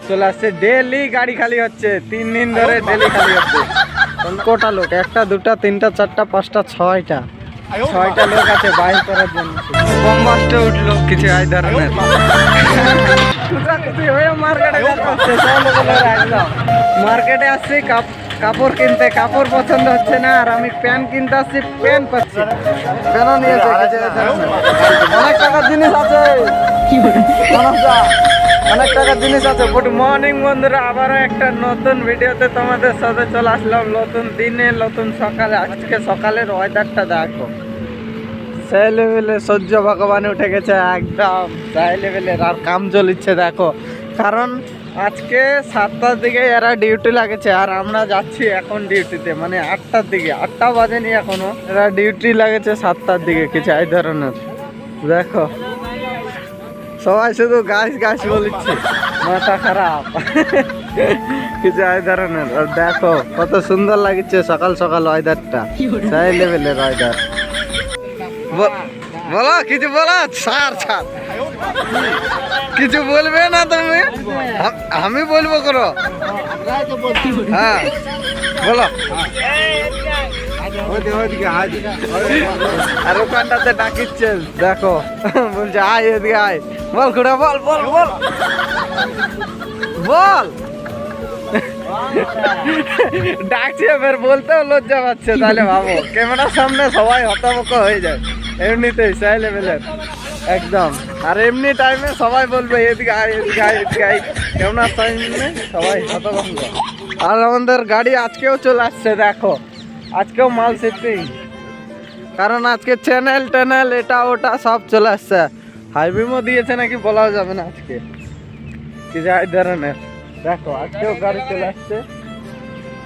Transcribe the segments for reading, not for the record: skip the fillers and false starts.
চলে আসছে, ডেলি গাড়ি খালি হচ্ছে, 3 দিন ধরে ডেলি খালি হচ্ছে। কোটা লোক, 1টা 2টা 3টা 4টা 5টা 6টা লোক আছে বাইর করার জন্য। কম বাসটা উঠলো কিছু এই ধরনের মার্কেটে আসছি কাপড় কিনতে, কাপড় পছন্দ হচ্ছে না, আর আমি প্যান্ট কিনতে আসছি, প্যান্ট পাচ্ছি প্যান্ট নিয়েছে। অনেক টাকার জিনিস আছে, অনেক টাকার জিনিস আছে। গুড মর্নিং বন্ধুরা, আবারও একটা নতুন ভিডিওতে তোমাদের সাথে চলে আসলাম। নতুন দিনে নতুন সকালে। আজকে সকালের ওয়েদারটা দেখো, সেই লেভেলে সহ্য ভগবানে উঠে গেছে, একদম সেই লেভেলের। আর কাম চলিচ্ছে দেখো, কারণ আজকে 7টার দিকে এরা ডিউটি লাগেছে, আর আমরা যাচ্ছি এখন ডিউটিতে, মানে 8টার দিকে। 8টা বাজেনি এখনো, এরা ডিউটি লাগেছে 7টার দিকে। কিছু এই ধরনের দেখো, সবাই শুধু গাছ বলছে, মাথা খারাপ কিছু এই ধরনের। আর দেখো কত সুন্দর লাগছে সকাল সকাল ওয়েদারটা, সেই লেভেলের ওয়েদার। বলো কিছু, বলো ছাড় কিছু বলবে না তুমি? আমি বলবো করো, হ্যাঁ বলো। আর ওখানটাতে ডাকিচ্ছে দেখো, বলছে আয় এদিকে আয়, বল খুড়া বল বল বল বল ডাকছে, এবার বলতেও লজ্জা পাচ্ছে। তাহলে ভাবো, ক্যামেরার সামনে সবাই হতবক হয়ে যায় এমনিতেই, সেই লেভেলের একদম। আর এমনি টাইমে সবাই বলবে এদিকে আয় এদিকে আয় এদিকে আয়, ক্যামেরার সামনে সবাই হতভম্ব। আর আমাদের গাড়ি আজকেও চলে আসছে দেখো, আজকেও মাল শিফটিং, কারণ আজকে চ্যানেল এটা ওটা সব চলে আসছে। হাইবিমও দিয়েছে নাকি বলাও যাবে না আজকে, কি যাই ধরনের। দেখো আজকেও গাড়ি চলে আসছে,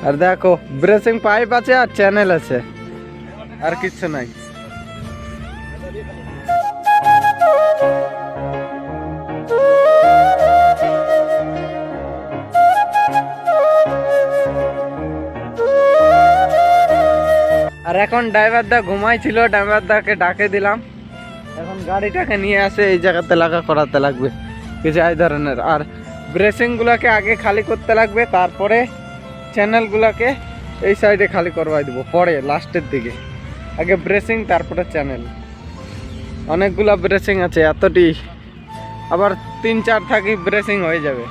আর দেখো ব্রেসিং পাইপ আছে আর চ্যানেল আছে, আর কিচ্ছু নাই। আর এখন ড্রাইভার দা ঘুমাইছিল, ড্রাইভার দাকে ডাকে দিলাম, এখন গাড়িটাকে নিয়ে আসে এই জায়গাতে লাগা করাতে লাগবে কিছু এই ধরনের। আর ব্রেসিংগুলোকে আগে খালি করতে লাগবে, তারপরে চ্যানেলগুলোকে এই সাইডে খালি করবাই দেবো পরে লাস্টের দিকে। আগে ব্রেসিং তারপরে চ্যানেল। অনেকগুলো ব্রেসিং আছে, এতটি আবার 3-4 থাকি ব্রেসিং হয়ে যাবে,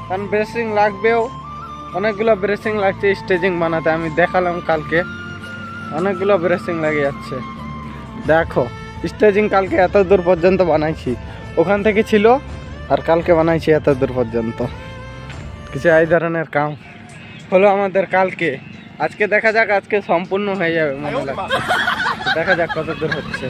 কারণ ব্রেসিং লাগবেও, অনেকগুলো ব্রেসিং লাগছে স্টেজিং বানাতে। আমি দেখালাম কালকে, অনেকগুলো ব্রেসিং লাগে যাচ্ছে দেখো। স্টেজিং কালকে এত দূর পর্যন্ত বানাইছি, ওখান থেকে ছিল, আর কালকে বানাইছি এত দূর পর্যন্ত। কিছু এই ধরনের কাম হলো আমাদের কালকে। আজকে দেখা যাক, আজকে সম্পূর্ণ হয়ে যাবে মনে লাগছে, দেখা যাক কত দূর হচ্ছে।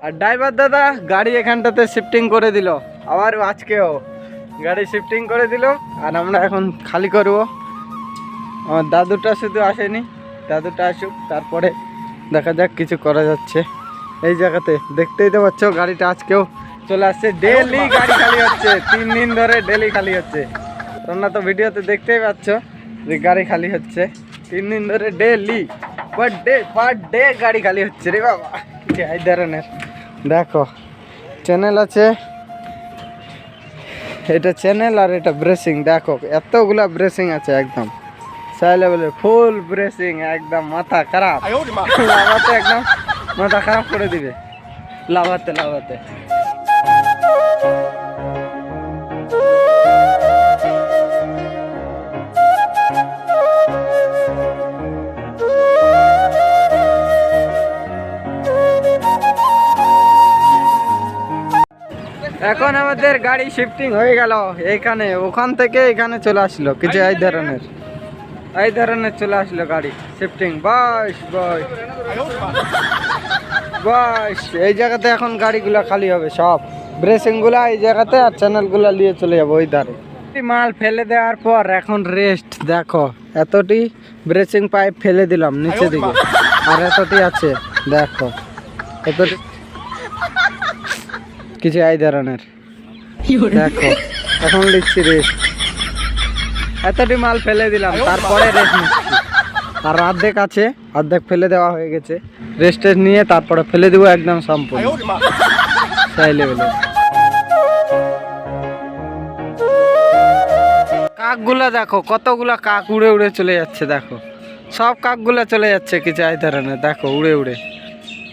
আর ড্রাইভার দাদা গাড়ি এখানটাতে শিফটিং করে দিল, আবার আজকেও গাড়ি শিফটিং করে দিল, আর আমরা এখন খালি করব। আমার দাদুটা শুধু আসেনি, দাদুটা আসুক, তারপরে দেখা যাক কিছু করা যাচ্ছে। এই জায়গাতে দেখতেই তো পাচ্ছ, গাড়িটা আজকেও চলে আসছে, ডেলি গাড়ি খালি হচ্ছে, 3 দিন ধরে ডেলি খালি হচ্ছে। তোমরা তো ভিডিওতে দেখতেই পাচ্ছ যে গাড়ি খালি হচ্ছে 3 দিন ধরে, ডেলি পার ডে গাড়ি খালি হচ্ছে রে বাবা। এই ধরনের দেখো চ্যানেল আছে, এটা চ্যানেল আর এটা ব্রেসিং। দেখো এতগুলা ব্রেসিং আছে, একদম সাই লেভেলের ফুল ব্রেসিং, একদম মাথা খারাপ লাভাতে, একদম মাথা খারাপ করে দিবে লাভাতে। এখন আমাদের গাড়ি শিফটিং হয়ে গেল এইখানে, ওখান থেকে এখানে চলে আসলো কিছু এই ধরনের চলে আসলো গাড়ি শিফটিং। বাস এই জায়গাতে এখন গাড়িগুলো খালি হবে, সব ব্রেসিংগুলো এই জায়গাতে, আর চ্যানেলগুলো নিয়ে চলে যাবো ওই ধারে। মাল ফেলে দেওয়ার পর এখন রেস্ট। দেখো এতটি ব্রেসিং পাইপ ফেলে দিলাম নিচে দিকে, আর এতটি আছে দেখো, এতটি কিছু এই ধরনের দেখো। এখন লিখছি রেস্ট, এতটি মাল ফেলে দিলাম, তারপরে রেস্ট নিচ্ছি। আর অর্ধেক আছে, অর্ধেক ফেলে দেওয়া হয়ে গেছে। রেস্টে নিয়ে তারপরে ফেলে দেবো একদম সম্পূর্ণ সেই লেভেলের। কাকগুলা দেখো, কতগুলা কাক উড়ে উড়ে চলে যাচ্ছে। দেখো সব কাকগুলা চলে যাচ্ছে কিছু এই ধরনের। দেখো উড়ে উড়ে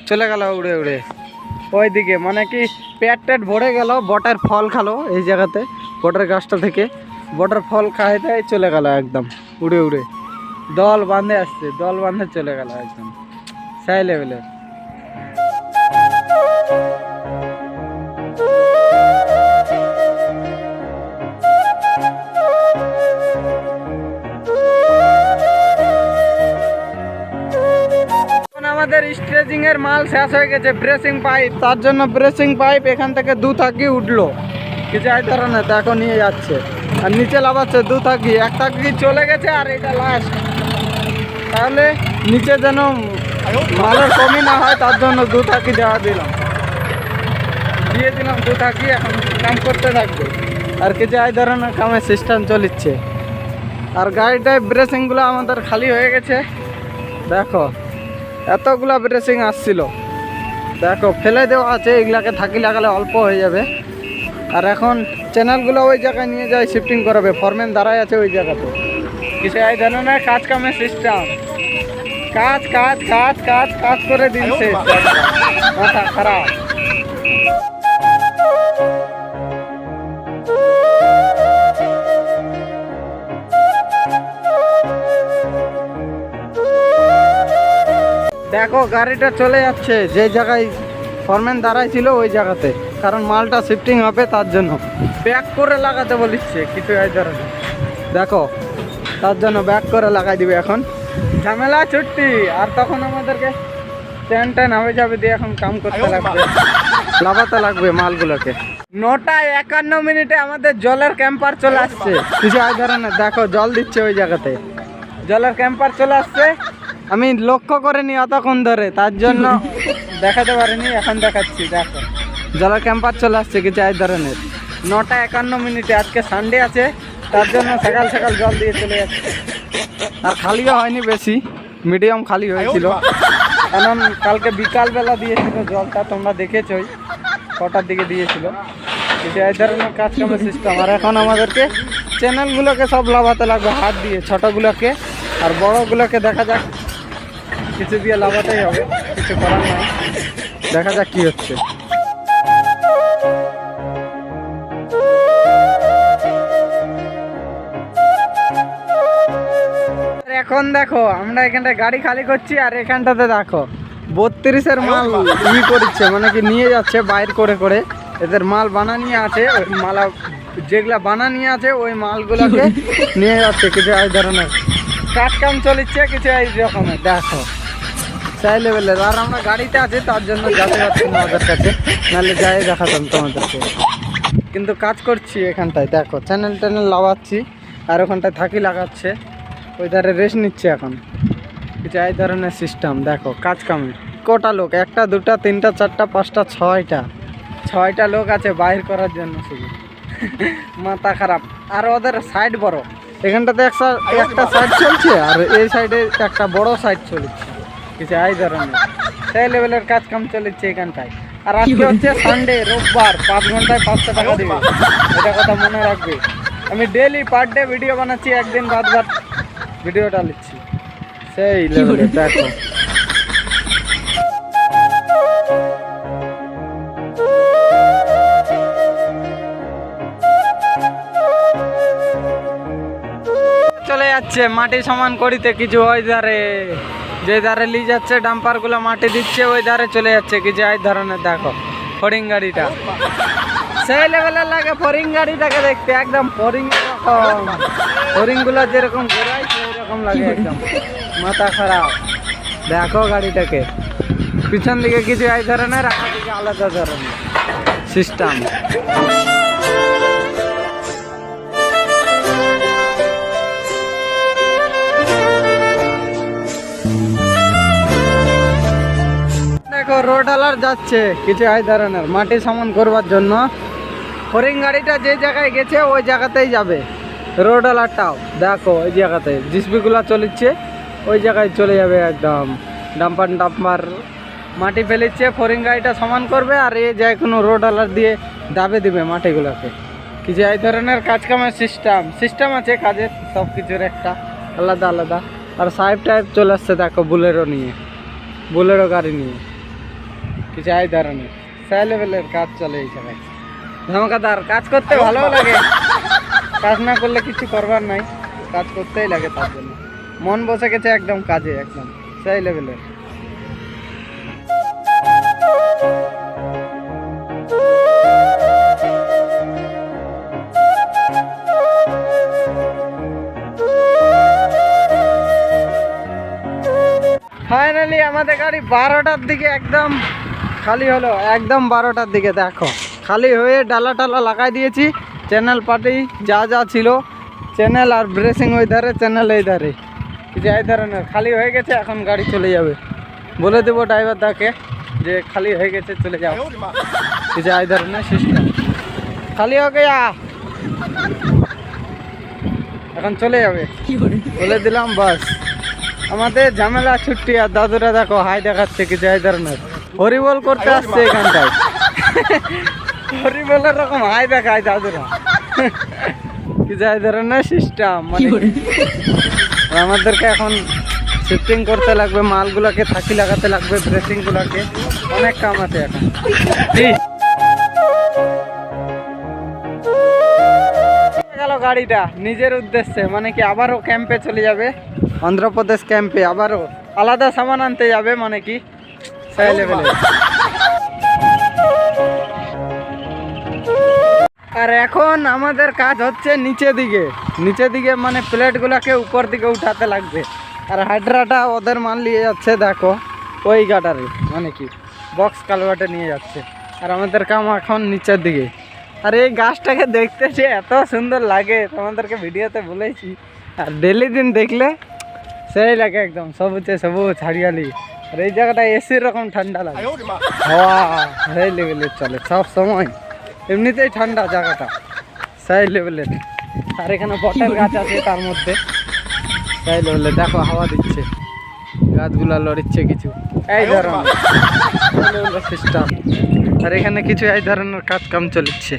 চলে গেল, উড়ে উড়ে ওইদিকে, মানে কি পেট টেট ভরে গেল। বটের ফল খালো এই জায়গাতে, বটের গাছটা থেকে বটের ফল খাইতে চলে গেল একদম উড়ে উড়ে। দল বাঁধে আসছে, দল বাঁধে চলে গেল একদম সেই লেভেলের। আমাদের স্ট্রেচিং এর মাল শেষ হয়ে গেছে, ব্রেসিং পাইপ। তার জন্য ব্রেসিং পাইপ এখান থেকে 2 থাকি উঠলো কিছু এই ধরনের, দেখো নিয়ে যাচ্ছে। আর নিচে লাগাচ্ছে 2 থাকি, 1 থাকি চলে গেছে আর এটা লাস্ট। তাহলে নিচে যেন মালের কমি না হয় তার জন্য 2 থাকি দেওয়া দিয়ে দিলাম 2 থাকি। এখন কাম করতে থাকবে আর কিছু এই ধরনের কামের সিস্টেম চলিচ্ছে। আর গাড়িটায় ব্রেসিংগুলো আমাদের খালি হয়ে গেছে। দেখো এতগুলা ব্রেসিং আসছিল, দেখো ফেলে দেওয়া আছে। এগুলাকে থাকি লাগালে অল্প হয়ে যাবে। আর এখন চ্যানেলগুলো ওই জায়গায় নিয়ে যায় শিফটিং করাবে, ফরম্যান দাঁড়ায় আছে ওই জায়গাতে। কিছু এই ধরনের কাজ কামের সিস্টেম, কাজ কাজ কাজ কাজ কাজ করে দিচ্ছে, মাথা খারাপ। দেখো গাড়িটা চলে যাচ্ছে যে জায়গায় ফরম্যান দাঁড়াই ছিল ওই জায়গাতে, কারণ মালটা শিফটিং হবে তার জন্য। ব্যাক করে লাগাতে বলিচ্ছে কিছু এই ধরনের, দেখো তার জন্য ব্যাক করে লাগাই দিবে। এখন ঝামেলা ছুট্টি, আর তখন আমাদেরকে ট্যান হয়ে যাবে দিয়ে এখন কাম করতে লাগবে, লাগাতে লাগবে মালগুলোকে। 9:51 আমাদের জলের ক্যাম্পার চলে আসছে কিছু এই ধরনের। দেখো জল দিচ্ছে ওই জায়গাতে, জলের ক্যাম্পার চলে আসছে। আমি লক্ষ্য করিনি অতক্ষণ ধরে, তার জন্য দেখাতে পারিনি, এখন দেখাচ্ছি। দেখো জলের ক্যাম্পার চলে আসছে কিছু এই ধরনের। 9:51 আজকে সানডে আছে, তার জন্য সকাল সকাল জল দিয়ে চলে যাচ্ছে। আর খালিও হয়নি বেশি, মিডিয়াম খালি হয়েছিল, কারণ কালকে বিকালবেলা দিয়েছিল জলটা, তোমরা দেখেছই কটার দিকে দিয়েছিল। কিছু এই ধরনের কাজ কামের সিস্টেম। আর এখন আমাদেরকে চ্যানেলগুলোকে সব লাগাতে লাগবে হাত দিয়ে, ছোটোগুলোকে। আর বড়োগুলোকে দেখা যাক কিছু দিয়ে লাগাতেই হবে, কিছু করার নাই। দেখা যাক কি হচ্ছে। এখন দেখো আমরা এখানটায় গাড়ি খালি করছি, আর এখানটাতে দেখো 32-এর মাল করছে, মানে কি নিয়ে যাচ্ছে বাইর করে করে। এদের মাল বানা নিয়ে আছে, ওই মালা যেগুলা বানা নিয়ে আছে ওই মালগুলোকে নিয়ে যাচ্ছে কিছু এই ধরনের কাজ কাম চলিচ্ছে কিছু এই রকমের। দেখো সেই লেভেলের। আর আমরা গাড়িতে আছি তার জন্য যেতে পারছি না ওদের কাছে, নাহলে যাই দেখাতাম তোমাদেরকে। কিন্তু কাজ করছি এখানটায়, দেখো চ্যানেল ট্যানেল লাগাচ্ছি, আর ওখানটায় থাকি লাগাচ্ছে, ওই ধারে রেস্ট নিচ্ছে এখন। কিছু এই ধরনের সিস্টেম। দেখো কাজ কামে কটা লোক, 1টা 2টা 3টা 4টা 5টা 6টা লোক আছে বাইর করার জন্য শুধু। মাথা খারাপ। আর ওদের সাইড বড়, এখানটাতে একটা সাইড চলছে, আর এই সাইডে একটা বড় সাইড চলছে কিছু এই ধরনের। সেই লেভেলের কাজ কাম চলেছে এখানটায়। আর আজকে হচ্ছে সানডে, রোববার, 5 ঘন্টায় 500 টাকা দিবে, এটা কথা মনে রাখবে। আমি ডেলি পার ডে ভিডিও বানাচ্ছি, একদিন বাদ ভিডিওটা নিচ্ছি সেই লেভেলে। দেখো চলে যাচ্ছে মাটি সমান করিতে কিছু ওই ধারে, যে ধারে নিয়ে যাচ্ছে ডাম্পার গুলো মাটি দিচ্ছে ওই ধারে চলে যাচ্ছে কিছু এই ধরনের। দেখো ফরিং গাড়িটা সেই লেভেলের লাগে, ফরিং গাড়িটাকে দেখতে একদম ফরিং রকম। ফরিং গুলো যেরকম ঘোরায় সেই রকম লাগে, একদম মাথা খারাপ। দেখো গাড়িটাকে, পিছন দিকে কিছু এই ধরনের, আগের দিকে আলাদা ধরনের সিস্টেম। দেখো রোড আলার যাচ্ছে কিছু এই ধরনের মাটি সমান করবার জন্য। ফরিং গাড়িটা যে জায়গায় গেছে ওই জায়গাতেই যাবে, রোড আলারটাও দেখো ওই জায়গাতে জিসিবি গুলা চলছে ওই জায়গায় চলে যাবে একদম। ডাম্পার মাটি ফেলিচ্ছে, ফোরিং গাড়িটা সমান করবে আর এ যায় কোনো রোড আলার দিয়ে দাবে দিবে মাটিগুলোকে। কিছু এই ধরনের কাজ কামের সিস্টেম আছে কাজের, সব কিছুর একটা আলাদা আলাদা। আর সাহেব টাইপ চলে আসছে দেখো বুলেরো গাড়ি নিয়ে। কিছু এই ধরনের সাই লেভেলের কাজ চলে এই জায়গায়। ধামাকাদার কাজ করতে ভালো লাগে, কাজ না করলে কিছু করবার নাই, কাজ করতেই লাগে, তার জন্য মন বসে গেছে একদম কাজে, একদম সাই লেভেলের। ফাইনালি আমাদের গাড়ি 12টার দিকে একদম খালি হলো, একদম 12টার দিকে দেখো খালি হয়ে ডালা টালা লাগাই দিয়েছি। চ্যানেল পার্টি যা যা ছিল, চ্যানেল আর ব্রেসিং ওই ধারে, চ্যানেল এই ধারে, কিছু এই ধরনের খালি হয়ে গেছে। এখন গাড়ি চলে যাবে, বলে দেবো ড্রাইভার দাকে যে খালি হয়ে গেছে চলে যাও। কিছু এই ধরনের সিস্টেম, খালি হয়ে গেয়া এখন চলে যাবে বলে দিলাম। বাস আমাদের ঝামেলা ছুটি। আর দাদুরা দেখো হাই দেখাচ্ছে, কিছু এই ধরনের হরিবল করতে আসছে এখানটায়। হরিবলের রকম হাই দেখায় দাদুরা, কিছু এই ধরনের সিস্টেম। মানে আমাদেরকে এখন শিফটিং করতে লাগবে, মালগুলোকে থাকি লাগাতে লাগবে, ব্রেসিংগুলোকে, অনেক কাম আছে এখন। গেল গাড়িটা নিজের উদ্দেশ্যে, মানে কি আবারও ক্যাম্পে চলে যাবে, অন্ধ্রপ্রদেশ ক্যাম্পে আবারও আলাদা সামান আনতে যাবে, মানে কি সেই লেভেলে। আর এখন আমাদের কাজ হচ্ছে নিচে দিকে মানে প্লেটগুলোকে উপর দিকে উঠাতে লাগবে। আর হাইড্রাটা ওদের মাল নিয়ে যাচ্ছে দেখো ওই গাটারে, মানে কি বক্স কালভার্টে নিয়ে যাচ্ছে। আর আমাদের কাম এখন নিচের দিকে। আর এই গাছটাকে দেখতে যে এত সুন্দর লাগে, তোমাদেরকে ভিডিওতে বলেছি। আর ডেলি দিন দেখলে সেই লাগে একদম সবুজ হারিয়ালি। আর এই জায়গাটা এসির রকম ঠান্ডা লাগে, হাওয়া সেই লেভেলের চলে সব সময়, এমনিতেই ঠান্ডা জায়গাটা সেই লেভেলের। আর এখানে বটের গাছ আছে, তার মধ্যে সেই লেভেলের দেখো হাওয়া দিচ্ছে, গাছগুলা লড়িচ্ছে কিছু এই ধরনের সিস্টেম। আর এখানে কিছু এই ধরনের কাজ কাম চলছে।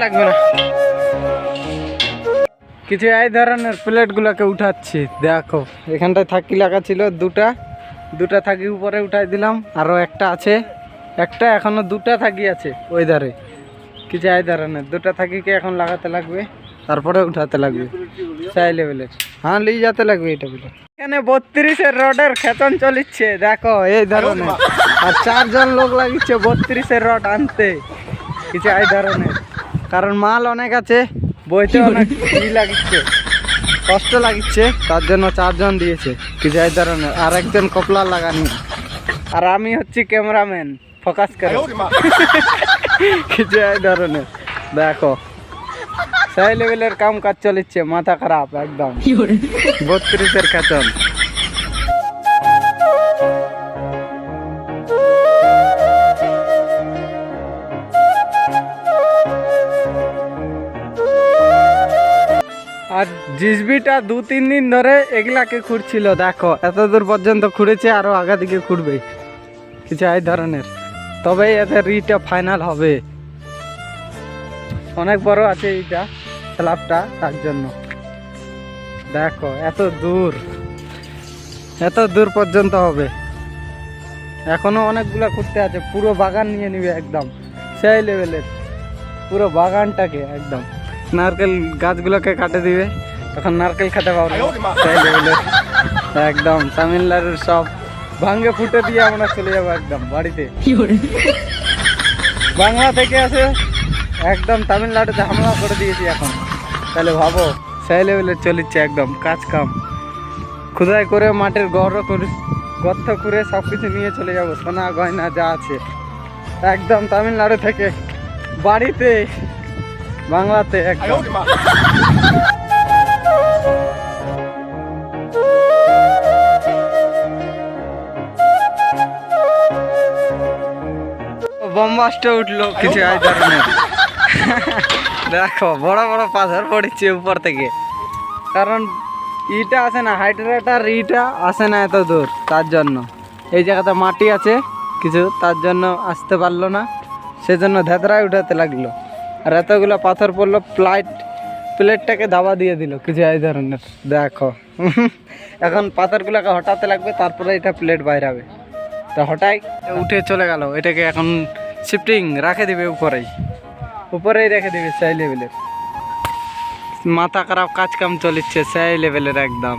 লাগবে না, কিছু এই ধরনের প্লেটগুলোকে উঠাচ্ছি দেখো। এখানটায় থাকি লাগা ছিল দুটা থাকি উপরে উঠাই দিলাম, আরও একটা আছে, একটা এখনো দুটা থাকি আছে ওই ধারে। কিছু এই ধরনের দুটা থাকিকে এখন লাগাতে লাগবে, তারপরে উঠাতে লাগবে সেই লেভেলের। হ্যাঁ নিয়ে যেতে লাগবে এটা বলে। এখানে 32-এর রডের খেতন চলিচ্ছে দেখো এই ধরনের। আর 4 জন লোক লাগিচ্ছে 32-এর রড আনতে, কিছু এই ধরনের। কারণ মাল অনেক আছে, বইতে অনেক লাগিচ্ছে, কষ্ট লাগিচ্ছে, তার জন্য 4 জন দিয়েছে কিছু এই ধরনের। আর একজন কপলার লাগানি, আর আমি হচ্ছি ক্যামেরাম্যান, ফোকাস করে কিছু এই ধরনের দেখো সেই লেভেলের কাম কাজ চলিচ্ছে, মাথা খারাপ একদম। 32-এর খেতন। আর জিসবিটা 2-3 দিন ধরে এগুলাকে খুঁড়ছিল দেখো, এত দূর পর্যন্ত খুঁড়েছে, আরো আগা দিকে খুঁড়বে কিছু এই ধরনের। তবেই এদের রিটা ফাইনাল হবে। অনেক বড় আছে এইটা স্ল্যাবটা, তার জন্য দেখো এত দূর পর্যন্ত হবে। এখনো অনেকগুলা খুঁড়তে আছে, পুরো বাগান নিয়ে নিবে একদম সেই লেভেলের, পুরো বাগানটাকে একদম। নারকেল গাছগুলোকে কাটে দিবে, তখন নারকেল খেতে পাবো সেই লেভেলের একদম। তামিলনাড়ুর সব ভাঙ্গে ফুটে দিয়ে আমরা চলে যাবো একদম বাড়িতে। বাংলা থেকে আসে একদম তামিলনাড়ুতে হামলা করে দিয়েছি এখন, তাহলে ভাবো সেই লেভেলের চলিচ্ছে একদম কাজ কাম। খুদাই করে মাটির গর্ত করে সব কিছু নিয়ে চলে যাবো, সোনা গয়না যা আছে একদম তামিলনাড়ু থেকে বাড়িতে বাংলাতে একদম। বোমবাস্টে উঠলো কিছু এই ধরনের। দেখো বড় বড় পাথর পড়ছে উপর থেকে, কারণ ইটা আসে না, হাইড্রেটার ইটা আসে না এত দূর, তার জন্য এই জায়গাতে মাটি আছে কিছু, তার জন্য আসতে পারলো না, সেজন্য ধ্যাতরায় উঠাতে লাগলো। আর এতগুলো পাথর পড়লো, প্লেটটাকে দাবা দিয়ে দিল কিছু এই ধরনের। দেখো এখন পাথরগুলোকে হটাতে লাগবে, তারপরে এটা প্লেট বাইরে হবে। তো হটাই উঠে চলে গেল, এটাকে এখন শিফটিং রাখে দিবে উপরেই রেখে দিবে সেই লেভেলের। মাথা খারাপ কাজ কাম চলিচ্ছে সেই লেভেলের একদম।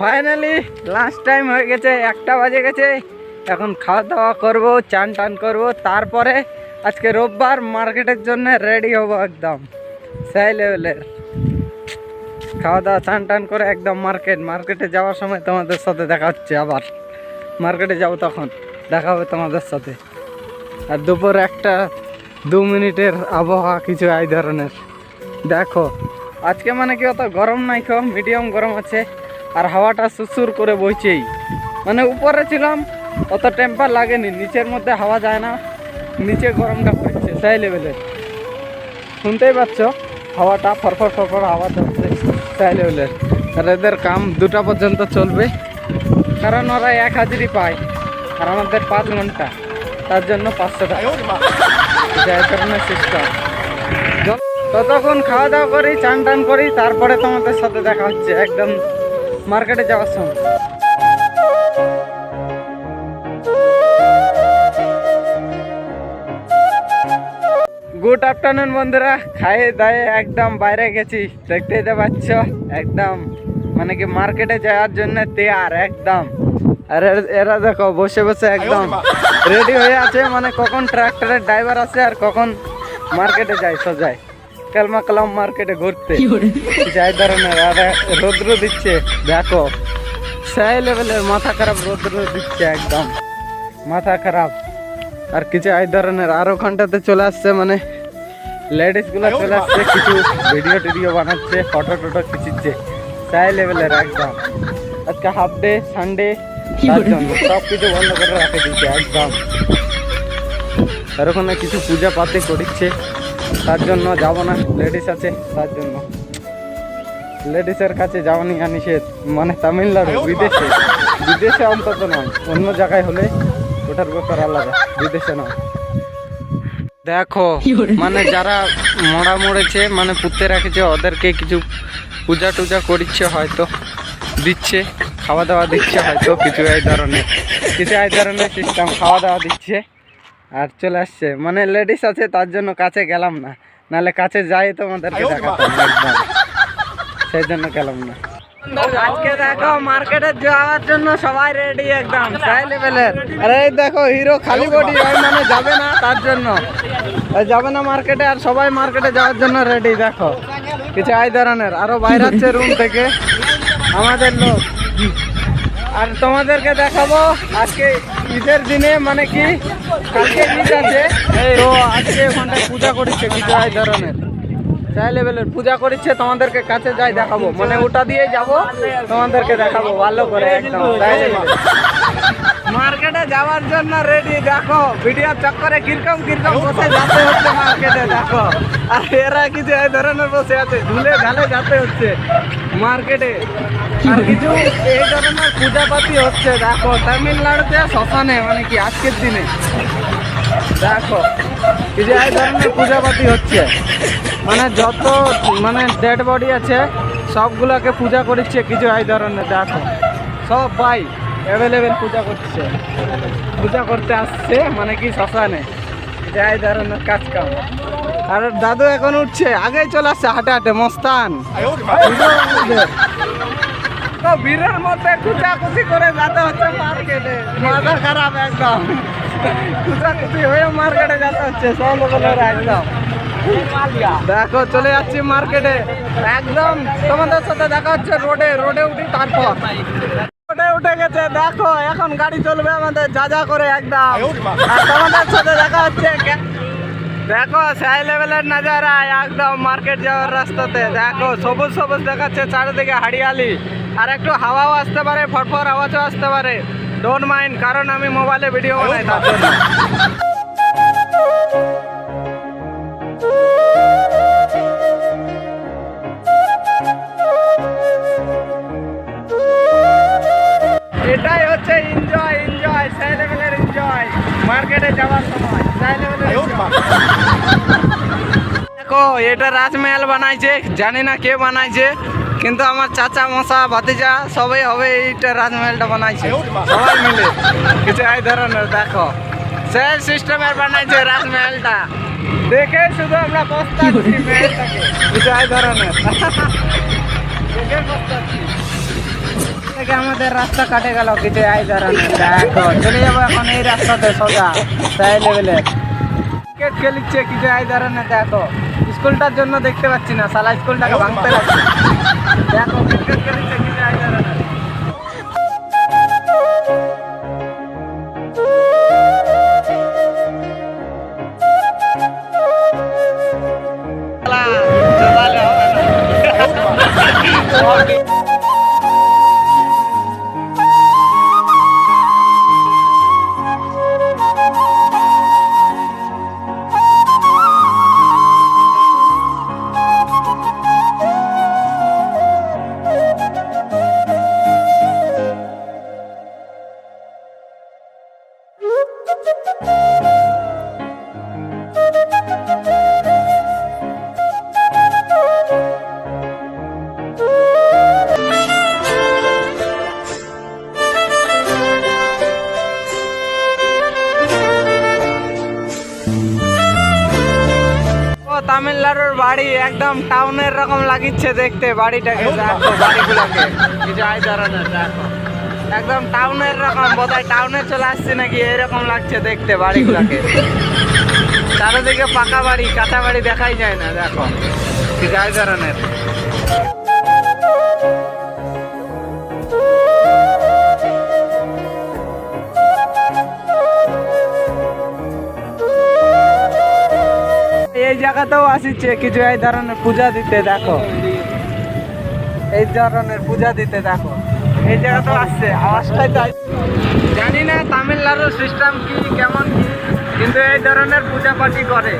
ফাইনালি লাস্ট টাইম হয়ে গেছে, 1টা বাজে গেছে। এখন খাওয়া দাওয়া করবো, চান টান করবো, তারপরে আজকে রোববার মার্কেটের জন্য রেডি হবো একদম সেই লেভেলের। খাওয়া দাওয়া চান টান করে একদম মার্কেটে যাওয়ার সময় তোমাদের সাথে দেখা হচ্ছে। আবার মার্কেটে যাবো, তখন দেখা হবে তোমাদের সাথে। আর দুপুর 1টা 2 মিনিটের আবহাওয়া কিছু এই ধরনের। দেখো আজকে মানে কি অত গরম নাই, মিডিয়াম গরম আছে। আর হাওয়াটা সুসুর করে বইছেই, মানে উপরে ছিলাম অত টেম্পার লাগেনি, নিচের মধ্যে হাওয়া যায় না, নিচে গরমটা পড়ছে সেই লেভেলের। শুনতেই পাচ্ছ হাওয়াটা ফরফর হাওয়া চলছে সেই লেভেলের। আর এদের কাম 2টা পর্যন্ত চলবে, কারণ ওরা 1 হাজিরি পায় আর আমাদের 5 ঘন্টা, তার জন্য 500 টাকা এই ধরনের সিস্টেম। ততক্ষণ খাওয়া দাওয়া করি, চান টান করি, তারপরে তোমাদের সাথে দেখা হচ্ছে একদম মার্কেটে যাওয়ার সময়। গুড আফটারনুন বন্ধুরা, খাইয়ে দায়ে একদম বাইরে গেছি, দেখতেই তো পাচ্ছ একদম মানে কি মার্কেটে যাওয়ার জন্য তৈয়ার একদম। আর এরা দেখো বসে বসে একদম রেডি হয়ে আছে, মানে কখন ট্রাক্টরের ড্রাইভার আসে আর কখন মার্কেটে যায় সোজায় কালম মার্কেটে ঘুরতে যাই ধরনের। আর রৌদ্র দিচ্ছে দেখো সেই লেভেলের, মাথা খারাপ রৌদ্র দিচ্ছে একদম মাথা খারাপ। আর কিছু এই ধরনের আর ওখানটাতে চলে আসছে, মানে লেডিস গুলো চলে আসছে, কিছু ভিডিও বানাচ্ছে, ফটো খিচিচ্ছে সেই লেভেলের একদম। আজকে হাফ ডে সানডে, তার জন্য সব কিছু বন্ধ করে রাখে দিচ্ছে একদম। আর ওখানে কিছু পূজা পাতি করছে, তার জন্য যাব না, লেডিস আছে তার জন্য। লেডিসের কাছে যাওয়ানি নিষেধ, মানে তামিলনাড়ু, বিদেশে অন্তত নয়, অন্য জায়গায় হলে ওটার ব্যাপার আলাদা, বিদেশে নয়। দেখো মানে যারা মরেছে, মানে পুঁতে রেখেছে, ওদেরকে কিছু পূজা টুজা করছে, হয়তো দিচ্ছে, খাওয়া দাওয়া দিচ্ছে, হয়তো কিছু এই ধরনের সিস্টেম, খাওয়া দাওয়া দিচ্ছে। আর চলে আসছে, মানে লেডিস আছে তার জন্য কাছে গেলাম না, নাহলে কাছে যাই তোমাদেরকে দেখাতাম একদম, সেই জন্য গেলাম না। আজকে দেখো মার্কেটে যাওয়ার জন্য সবাই রেডি একদম সেই লেভেলের। আরে দেখো হিরো খালি বডি, মানে যাবে না, তার জন্য যাবে না মার্কেটে, আর সবাই মার্কেটে যাওয়ার জন্য রেডি। দেখো কিছু এই ধরনের, আরো বাইরে হচ্ছে রুম থেকে আমাদের লোক। আর তোমাদেরকে দেখাবো আজকে ঈদের দিনে, মানে কি কালকে ঈদ আছে, তো আজকে ওখানটায় পূজা করছে কিছু এই ধরনের সেই লেভেলের পূজা করছে। তোমাদেরকে কাছে যাই দেখাবো, মানে ওটা দিয়ে যাব, তোমাদেরকে দেখাবো ভালো করে একদম মার্কেটে যাওয়ার জন্য রেডি। দেখো ভিডিও চক্করে কিরকম বসে যেতে হচ্ছে মার্কেটে, দেখো। আর এরা কিছু এই ধরনের বসে আছে, ধুলে ঢালে যেতে হচ্ছে মার্কেটে। আর কিছু এই ধরনের পূজাপাতি হচ্ছে, দেখো তামিলনাড়ুতে শ্মশানে, মানে কি আজকের দিনে দেখো কিছু এই ধরনের পূজাপাতি হচ্ছে, মানে যত মানে ডেড বডি আছে সবগুলোকে পূজা করছে কিছু এই ধরনের। দেখো সব ভাই অ্যাভেলেবেল পূজা করতে আসছে, মানে কি শ্মশানে, এই ধরনের কাজ কাম। আর দাদু এখন উঠছে, আগেই চলে আসছে হাটে মস্তান, তো ভিড়ের মধ্যে কুচাকুচি করে যেতে হচ্ছে মার্কেটে, মাথা খারাপ একদম, কুচাকুচি হয়ে মার্কেটে যেতে হচ্ছে সব লোকেরা একদম। দেখো চলে যাচ্ছি মার্কেটে একদম, তোমাদের সাথে দেখা হচ্ছে রোডে উঠি, তারপর রোডে উঠে গেছে। দেখো এখন গাড়ি চলবে আমাদের যা করে একদম, আর তোমাদের সাথে দেখা হচ্ছে দেখো সেই লেভেলের নাজারা একদম মার্কেট যাওয়ার রাস্তাতে। দেখো সবুজ সবুজ দেখাচ্ছে চারিদিকে হারিয়ালি, আর একটু হাওয়াও আসতে পারে, ফটফট আওয়াজও আসতে পারে। ডোন্ট মাইন্ড, কারণ আমি মোবাইলে ভিডিও বানাই তার জন্য। এটাই হচ্ছে এনজয়, এনজয় সেই লেভেলের এনজয় মার্কেটে যাওয়ার সময়, সেই লেভেলের এনজয়। দেখো এটা রাজমহল বানাইছে, জানি না কে বানাইছে, কিন্তু আমার চাচা মশা ভাতিজা সবাই হবে এইটা রাজমহলটা বানাইছে, সবাই মিলে কিছু এই ধরনের। দেখো সেই সিস্টেমের বানাইছে রাজমহলটা, দেখে শুধু আমরা পস্তাচ্ছি মেহলটাকে, কিছু এই ধরনের দেখে পস্তাচ্ছি। থেকে আমাদের রাস্তা কাটে গেল কিছু এই ধরনের। দেখো চলে যাবো এখন এই রাস্তাতে সোজা সেই লেভেলের। ক্রিকেট খেলিচ্ছে কিছু এই ধরনের। দেখো স্কুলটার জন্য দেখতে পাচ্ছি না, সালা স্কুলটাকে ভাঙতে লাগছে। দেখো ক্রিকেট খেলিচ্ছে কিছু এই ধরনের। তামিলনাড়ুর বাড়ি একদম টাউনের রকম লাগিচ্ছে দেখতে বাড়িটাকে। দেখো বাড়িগুলোকে কিছু এই ধরনের। দেখো একদম টাউনের রকম, বোধহয় টাউনে চলে আসছে নাকি এরকম লাগছে দেখতে বাড়িগুলোকে। চারিদিকে পাকা বাড়ি, কাঁচা বাড়ি দেখাই যায় না। দেখো কিছু এই ধরনের। এই জায়গাতেও আসিছে কিছু এই ধরনের পূজা দিতে। দেখো এই ধরনের পূজা দিতে। দেখো এই জায়গাতেও আসছে, আওয়াজটাই তাই। জানি না তামিলনাড়ুর সিস্টেম কি কেমন কি, কিন্তু এই ধরনের পূজা পাঠি করে।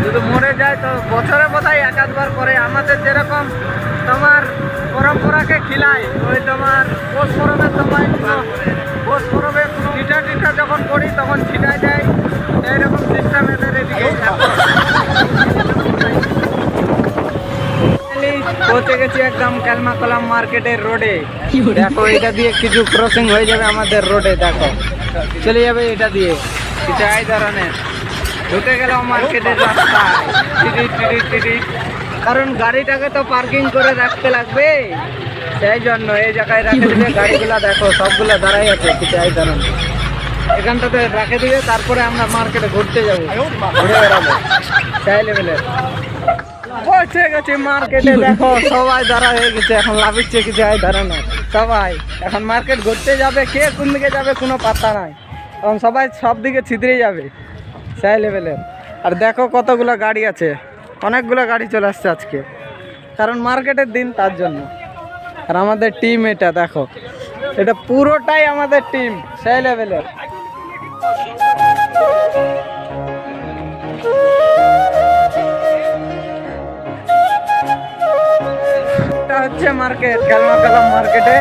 যদি মরে যায় তো বছরে বোধহয় এক আধবার করে। আমাদের যেরকম তোমার পরম্পরাকে খিলায়, ওই তোমার পৌষ পরবের সময় পৌষ পরবে ছিটা টিটা যখন করি তখন ছিটাই যায়। এইরকম সিস্টেম এদের এদিকে। পৌঁছে গেছি একদম কালমাকলাম মার্কেটের রোডে। দেখো এটা দিয়ে কিছু ক্রসিং হয়ে যাবে আমাদের রোডে। দেখো চলে যাবে এটা দিয়ে কিছু এই ধরনের। ঢুকে গেল মার্কেটের রাস্তায়, কারণ গাড়িটাকে তো পার্কিং করে রাখতে লাগবে, সেই জন্য এই জায়গায় রাখে দিলে গাড়িগুলা। দেখো সবগুলা দাঁড়াই আছে কিছু এই ধরনের। এখানটাতে রাখে দিলে তারপরে আমরা মার্কেটে ঘুরতে যাবো, ঘুরে বেড়াবো সেই লেভেলের। পৌঁছে গেছি মার্কেটে। দেখো সবাই দাঁড়া হয়ে গেছে, এখন লাভিচ্ছে কিছু এই ধরনের। সবাই এখন মার্কেট ঘুরতে যাবে, কে কোন দিকে যাবে কোনো পাত্তা নাই, এবং সবাই সব দিকে ছিদ্রে যাবে সেই লেভেলের। আর দেখো কতগুলো গাড়ি আছে, অনেকগুলো গাড়ি চলে আসছে আজকে, কারণ মার্কেটের দিন তার জন্য। আর আমাদের টিম এটা দেখো, এটা পুরোটাই আমাদের টিম সেই লেভেলের। এটা হচ্ছে মার্কেট, কালমাকালাম মার্কেটে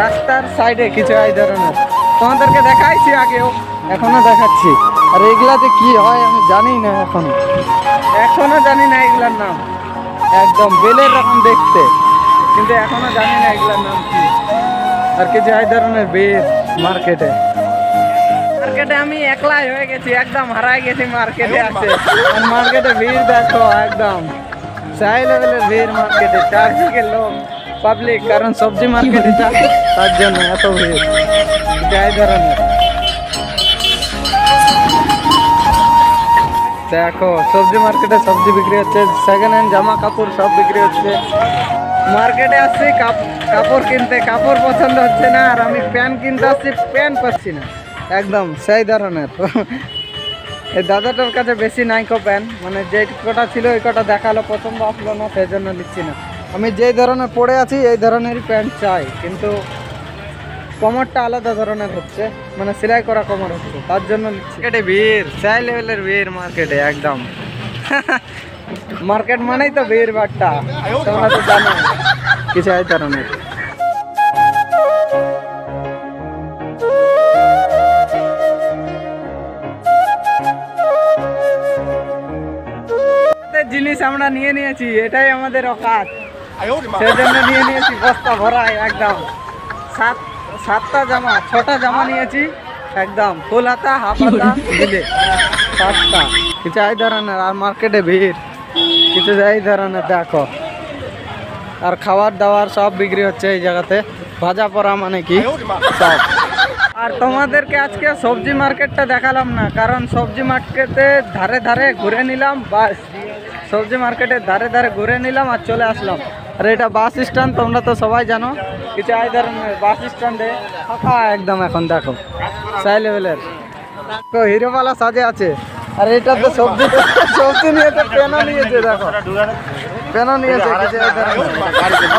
রাস্তার সাইডে কিছু এই ধরনের। তোমাদেরকে দেখাইছি আগেও, এখনো দেখাচ্ছি। আর এগুলাতে কি হয় আমি জানি না, এখনো জানি না এগুলার নাম। একদম বেলের রকম দেখতে, কিন্তু এখনো জানি না এগুলার নাম কি। আর কিছু এই ধরনের বেল মার্কেটে। মার্কেটে আমি একলাই হয়ে গেছি, একদম হারাই গেছি মার্কেটে আছে। আর মার্কেটে ভিড় দেখো একদম সেই লেভেলের ভিড় মার্কেটে, চারদিকে লোক পাবলিক, কারণ সবজি মার্কেট এটা, তার জন্য এত ভিড় এই ধরনের। দেখো সবজি মার্কেটে সবজি বিক্রি হচ্ছে, সেকেন্ড হ্যান্ড জামা কাপড় সব বিক্রি হচ্ছে। মার্কেটে আসছি কাপড় কিনতে, কাপড় পছন্দ হচ্ছে না। আর আমি প্যান্ট কিনতে আসছি, প্যান্ট পাচ্ছি না, একদম সেই ধরনের। এই দাদাটার কাছে বেশি নাইকো প্যান্ট, মানে যে কটা ছিল ওই কটা দেখালো, পছন্দ আসলো না, সেই জন্য নিচ্ছি না। আমি যেই ধরনের পরে আছি এই ধরনেরই প্যান্ট চাই, কিন্তু কোমরটা আলাদা ধরনের হচ্ছে, মানে সেলাই করা কোমর হচ্ছে, তার জন্য নিচ্ছি। মার্কেটে ভিড়, সেই লেভেলের ভিড় মার্কেটে একদম। মার্কেট মানেই তো ভিড় ভাট্টা, তোমরা তো জানো কিছু এই ধরনের। জিনিস আমরা নিয়ে নিয়েছি, এটাই আমাদের অকাত, সেই জন্য নিয়ে নিয়েছি বস্তা ভরাই একদম। সাতটা জামা, 6টা জামা নিয়েছি একদম, ফুল হাতা হাফ হাতা মিলে 7টা। কিছু এই ধরনের, আর মার্কেটে ভিড় কিছু এই ধরনের দেখো। আর খাবার দাবার সব বিক্রি হচ্ছে এই জায়গাতে, ভাজা পড়া মানে কি সব। আর তোমাদেরকে আজকে সবজি মার্কেটটা দেখালাম না, কারণ সবজি মার্কেটে ধারে ধারে ঘুরে নিলাম, বাস সবজি মার্কেটের ধারে ধারে ঘুরে নিলাম আর চলে আসলাম। আর এটা বাস স্ট্যান্ড, তোমরা তো সবাই জানো। কিছু এই ধরনের বাস স্ট্যান্ডে ফাঁকা একদম, এখন দেখো সাই লেভেলের হিরোওয়ালা সাজে আছে। আর এটা তো সবজি সবজি নিয়েছে, পেনও নিয়েছে, দেখো পেনও নিয়েছে।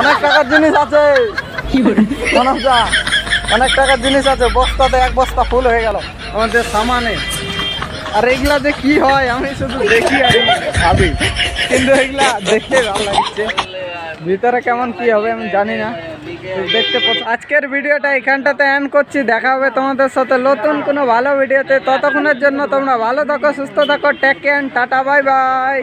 অনেক টাকার জিনিস আছে, অনেক টাকার জিনিস আছে, বস্তাতে এক বস্তা ফুল হয়ে গেল আমাদের সামানে। আর এগুলা যে কি হয় আমি শুধু দেখি আর ভাবি, কিন্তু এগুলা দেখতে ভালো লাগছে, ভিতরে কেমন কি হবে আমি জানি না, দেখতে। আজকের ভিডিওটা এখানটাতে এন্ড করছি, দেখা হবে তোমাদের সাথে নতুন কোনো ভালো ভিডিওতে। ততক্ষণের জন্য তোমরা ভালো থাকো, সুস্থ থাকো, take care, tata, bye by.